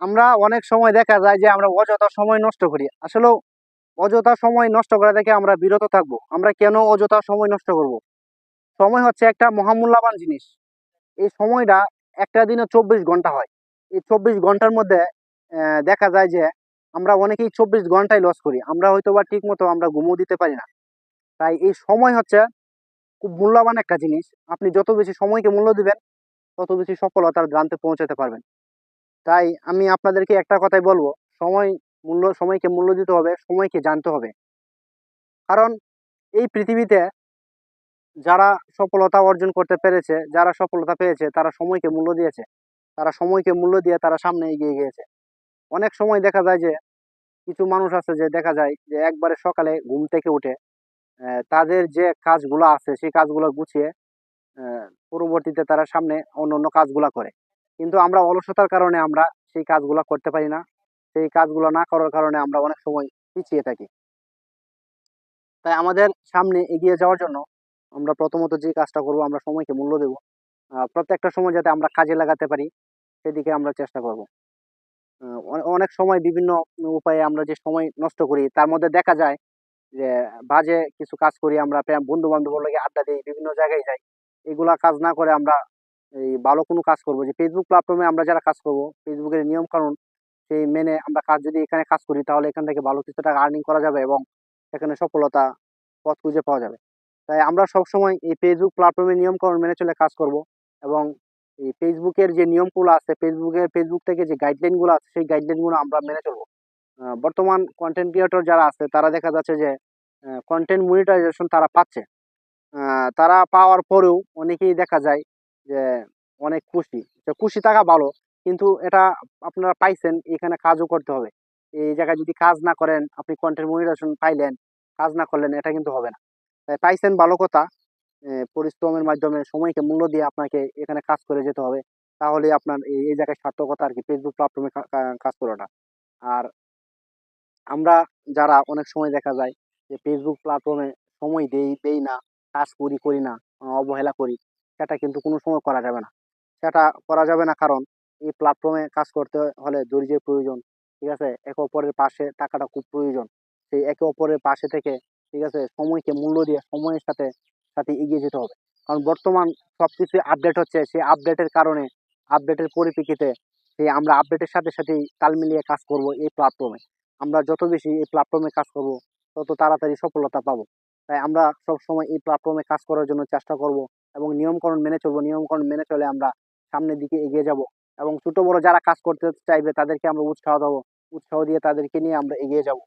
আমরা অনেক সময় দেখা যায় যে আমরা অযথা সময় নষ্ট করি। আসলে অযথা সময় নষ্ট করা থেকে আমরা বিরত থাকবো। আমরা কেন অযথা সময় নষ্ট করব? সময় হচ্ছে একটা মহামূল্যবান জিনিস। এই সময়টা একটা দিনে 24 ঘন্টা হয়। এই 24 ঘন্টার মধ্যে দেখা যায় যে আমরা অনেকেই 24 ঘন্টায় লস করি। আমরা হয়তো বা ঠিক মতো আমরা ঘুমও দিতে পারি না। তাই এই সময় হচ্ছে খুব মূল্যবান একটা জিনিস। আপনি যত বেশি সময়কে মূল্য দিবেন তত বেশি সফলতার গ্রান্তে পৌঁছাতে পারবেন। তাই আমি আপনাদেরকে একটা কথাই বলবো, সময়কে মূল্য দিতে হবে, সময়কে জানতে হবে। কারণ এই পৃথিবীতে যারা সফলতা অর্জন করতে পেরেছে, যারা সফলতা পেয়েছে তারা সময়কে মূল্য দিয়েছে। তারা সময়কে মূল্য দিয়ে তারা সামনে এগিয়ে গিয়েছে। অনেক সময় দেখা যায় যে কিছু মানুষ আছে যে দেখা যায় যে একবারে সকালে ঘুম থেকে উঠে তাদের যে কাজগুলো আছে সেই কাজগুলো গুছিয়ে পরবর্তীতে তারা সামনে অন্য কাজগুলা করে। কিন্তু আমরা অলসতার কারণে আমরা সেই কাজগুলা করতে পারি না। সেই কাজগুলো না করার কারণে আমরা অনেক সময় পিছিয়ে থাকি। তাই আমাদের সামনে এগিয়ে যাওয়ার জন্য আমরা প্রথমত যে কাজটা করব, আমরা সময়কে মূল্য দেব। প্রত্যেকটা সময় যাতে আমরা কাজে লাগাতে পারি সেদিকে আমরা চেষ্টা করব। অনেক সময় বিভিন্ন উপায়ে আমরা যে সময় নষ্ট করি তার মধ্যে দেখা যায় যে বাজে কিছু কাজ করি, আমরা বন্ধু বান্ধবের লগে আড্ডা দিই, বিভিন্ন জায়গায় যাই। এগুলা কাজ না করে আমরা এই ভালো কোনো কাজ করব, যে ফেসবুক প্ল্যাটফর্মে আমরা যারা কাজ করব, ফেসবুকের নিয়ম কানুন সেই মেনে আমরা কাজ যদি এখানে কাজ করি তাহলে এখান থেকে ভালো কিছু টাকা আর্নিং করা যাবে এবং সেখানে সফলতা পথ খুঁজে পাওয়া যাবে। তাই আমরা সবসময় এই ফেসবুক প্ল্যাটফর্মের নিয়ম কানুন মেনে চলে কাজ করব এবং এই ফেসবুকের যে নিয়মগুলো আছে, ফেসবুক থেকে যে গাইডলাইন গুলো আছে সেই গাইডলাইন গুলো আমরা মেনে চলবো। বর্তমান কন্টেন্ট ক্রিয়েটর যারা আছে তারা দেখা যাচ্ছে যে কন্টেন্ট মনিটাইজেশন তারা পাচ্ছে। তারা পাওয়ার পরেও অনেকেই দেখা যায় যে অনেক খুশি। তো খুশি থাকা ভালো, কিন্তু এটা আপনারা পাইছেন, এখানে কাজও করতে হবে। এই জায়গায় যদি কাজ না করেন, আপনি কন্টেন্ট মনিটাইজেশন পাইলেন, কাজ না করলেন, এটা কিন্তু হবে না। তাই পাইছেন ভালো কথা। পরিশ্রমের মাধ্যমে সময়কে মূল্য দিয়ে আপনাকে এখানে কাজ করে যেতে হবে। তাহলে আপনার এই জায়গায় সার্থকতা আরকি ফেসবুক প্ল্যাটফর্মে কাজ করাটা। আর আমরা যারা অনেক সময় দেখা যায় যে ফেসবুক প্ল্যাটফর্মে সময় দেই না, কাজ করি না, অবহেলা করি, সেটা কিন্তু কোনো সময় করা যাবে না। সেটা করা যাবে না, কারণ এই প্ল্যাটফর্মে কাজ করতে হলে ধৈর্যের প্রয়োজন। ঠিক আছে? একে অপরের পাশে থাকাটা খুব প্রয়োজন। সেই একে অপরের পাশে থেকে, ঠিক আছে, সময়কে মূল্য দিয়ে সময়ের সাথে এগিয়ে যেতে হবে। কারণ বর্তমান সবকিছু আপডেট হচ্ছে, সেই আপডেটের কারণে, আপডেটের পরিপ্রেক্ষিতে আমরা আপডেটের সাথেই তাল মিলিয়ে কাজ করব এই প্ল্যাটফর্মে। আমরা যত বেশি এই প্ল্যাটফর্মে কাজ করব তত তাড়াতাড়ি সফলতা পাবো। তাই আমরা সবসময় এই প্ল্যাটফর্মে কাজ করার জন্য চেষ্টা করব এবং নিয়মকানুন মেনে চলবো। নিয়মকানুন মেনে চলে আমরা সামনের দিকে এগিয়ে যাব এবং ছোট বড় যারা কাজ করতে চাইবে তাদেরকে আমরা উৎসাহ দেবো। উৎসাহ দিয়ে তাদেরকে নিয়ে আমরা এগিয়ে যাব।